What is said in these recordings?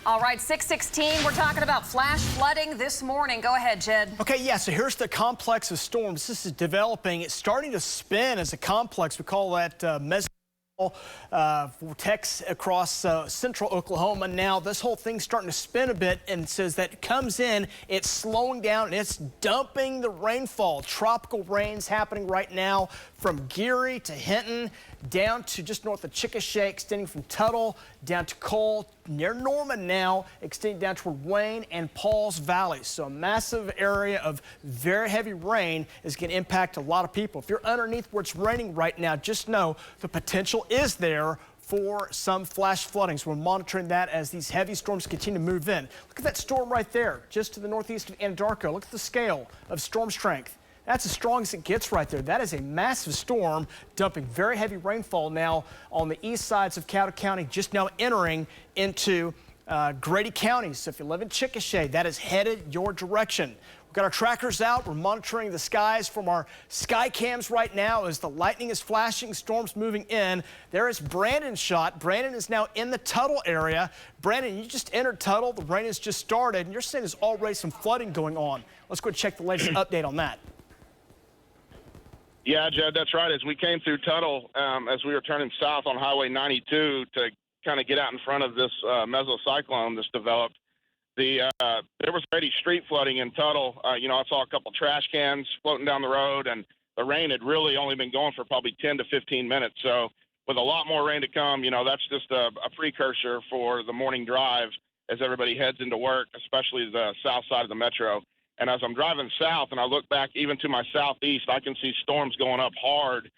All right, 6:16, we're talking about flash flooding this morning. Go ahead, Jed. Okay, yeah, so here's the complex of storms. This is developing. It's starting to spin as a complex. We call that vortex across central Oklahoma. Now this whole thing's starting to spin a bit, and it says that it comes in, it's slowing down, and it's dumping the rainfall. Tropical rains happening right now from Geary to Hinton down to just north of Chickasha, extending from Tuttle down to Cole, near Norman now, extending down toward Wayne and Pauls Valley. So a massive area of very heavy rain is going to impact a lot of people. If you're underneath where it's raining right now, just know the potential is there for some flash flooding. So we're monitoring that as these heavy storms continue to move in. Look at that storm right there, just to the northeast of Anadarko. Look at the scale of storm strength. That's as strong as it gets right there. That is a massive storm dumping very heavy rainfall now on the east sides of Caddo County, just now entering into Grady County. So if you live in Chickasha, that is headed your direction. We've got our trackers out. We're monitoring the skies from our sky cams right now as the lightning is flashing, storms moving in. There is Brandon's shot. Brandon is now in the Tuttle area. Brandon, you just entered Tuttle. The rain has just started, and you're saying there's already some flooding going on. Let's go check the latest update on that. Yeah, Jed, that's right. As we came through Tuttle, as we were turning south on Highway 92 to kind of get out in front of this mesocyclone that's developed, there was already street flooding in Tuttle. I saw a couple trash cans floating down the road, and the rain had really only been going for probably 10 to 15 minutes. So with a lot more rain to come, that's just a precursor for the morning drive as everybody heads into work, especially the south side of the metro. And as I'm driving south and I look back even to my southeast, I can see storms going up hard,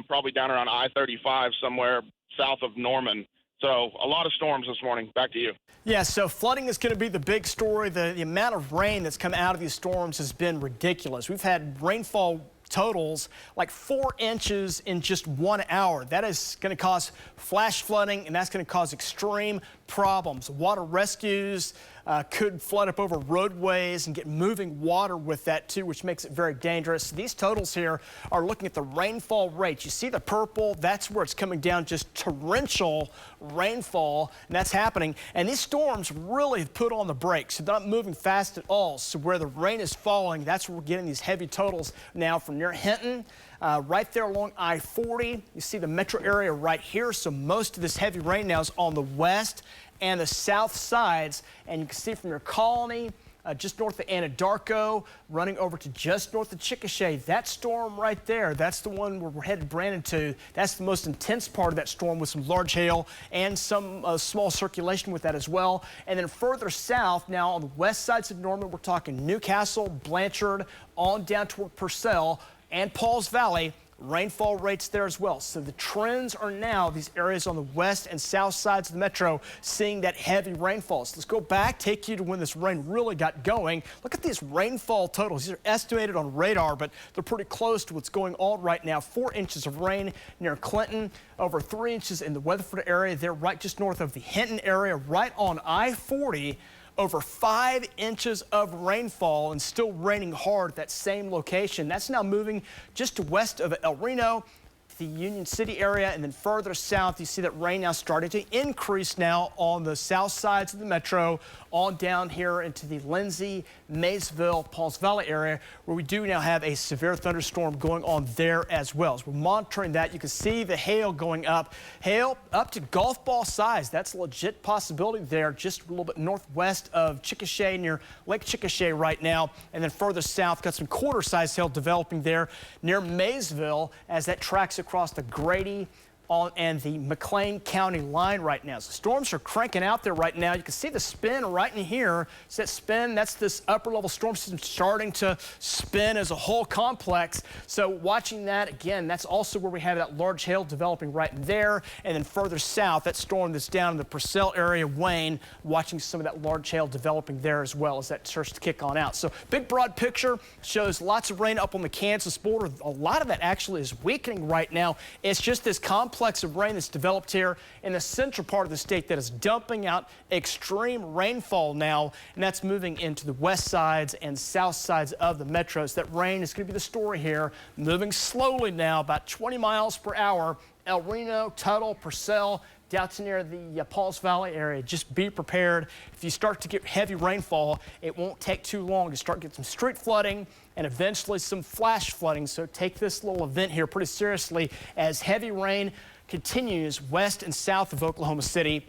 probably down around I-35 somewhere south of Norman. So a lot of storms this morning. Back to you. Yeah, so flooding is going to be the big story. The amount of rain that's come out of these storms has been ridiculous. We've had rainfall totals like 4 inches in just 1 hour. That is going to cause flash flooding, and that's going to cause extreme problems. Water rescues could flood up over roadways and get moving water with that too, which makes it very dangerous. These totals here are looking at the rainfall rates. You see the purple, that's where it's coming down, just torrential rainfall, and that's happening. And these storms really put on the brakes. They're not moving fast at all. So where the rain is falling, that's where we're getting these heavy totals now from near Hinton, right there along I-40. You see the metro area right here. So most of this heavy rain now is on the west and the south sides. And you can see from your Colony, just north of Anadarko, running over to just north of Chickasha. That storm right there, that's the one where we're headed Brandon to. That's the most intense part of that storm with some large hail and some small circulation with that as well. And then further south, now on the west sides of Norman, we're talking Newcastle, Blanchard, on down toward Purcell and Pauls Valley. Rainfall rates there as well. So the trends are now these areas on the west and south sides of the metro seeing that heavy rainfall. So let's go back, take you to when this rain really got going. Look at these rainfall totals. These are estimated on radar, but they're pretty close to what's going on right now. 4 inches of rain near Clinton, over 3 inches in the Weatherford area. They're right just north of the Hinton area, right on I-40. Over 5 inches of rainfall and still raining hard at that same location. That's now moving just to west of El Reno, the Union City area, and then further south you see that rain now starting to increase now on the south sides of the metro, on down here into the Lindsay, Maysville, Pauls Valley area, where we do now have a severe thunderstorm going on there as well. As we're monitoring that, you can see the hail going up. Hail up to golf ball size. That's a legit possibility there, just a little bit northwest of Chickasha, near Lake Chickasha right now. And then further south, got some quarter-size hail developing there near Maysville as that tracks across the Grady and the McLean County line right now. So storms are cranking out there right now. You can see the spin right in here. So that spin, that's this upper level storm system starting to spin as a whole complex. So watching that again, that's also where we have that large hail developing right there. And then further south, that storm that's down in the Purcell area, Wayne, watching some of that large hail developing there as well as that starts to kick on out. So big broad picture shows lots of rain up on the Kansas border. A lot of that actually is weakening right now. It's just this complex of rain that's developed here in the central part of the state that is dumping out extreme rainfall now, and that's moving into the west sides and south sides of the metros. That rain is going to be the story here, moving slowly now, about 20 miles per hour. El Reno, Tuttle, Purcell, down to near the Pauls Valley area, just be prepared. If you start to get heavy rainfall, it won't take too long to start getting some street flooding and eventually some flash flooding. So take this little event here pretty seriously as heavy rain continues west and south of Oklahoma City,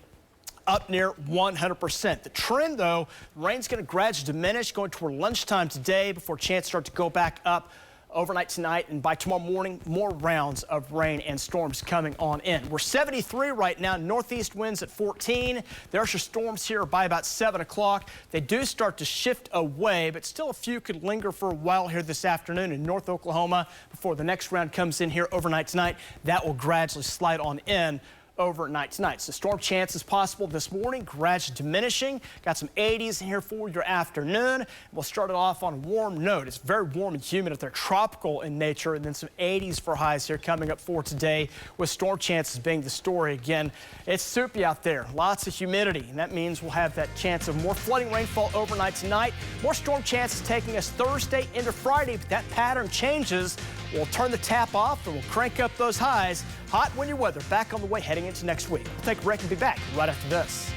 up near 100%. The trend, though, rain's going to gradually diminish going toward lunchtime today before chance start to go back up overnight tonight, and by tomorrow morning, more rounds of rain and storms coming on in. We're 73 right now, northeast winds at 14. There's your storms here by about 7 o'clock. They do start to shift away, but still a few could linger for a while here this afternoon in North Oklahoma before the next round comes in here overnight tonight. That will gradually slide on in overnight tonight. So storm chances possible this morning, gradually diminishing. Got some 80s in here for your afternoon. We'll start it off on a warm note. It's very warm and humid if they're tropical in nature, and then some 80s for highs here coming up for today, with storm chances being the story again. It's soupy out there, lots of humidity, and that means we'll have that chance of more flooding rainfall overnight tonight. More storm chances taking us Thursday into Friday, but that pattern changes. We'll turn the tap off and we'll crank up those highs. Hot winter weather back on the way heading into next week. We'll take a break and be back right after this.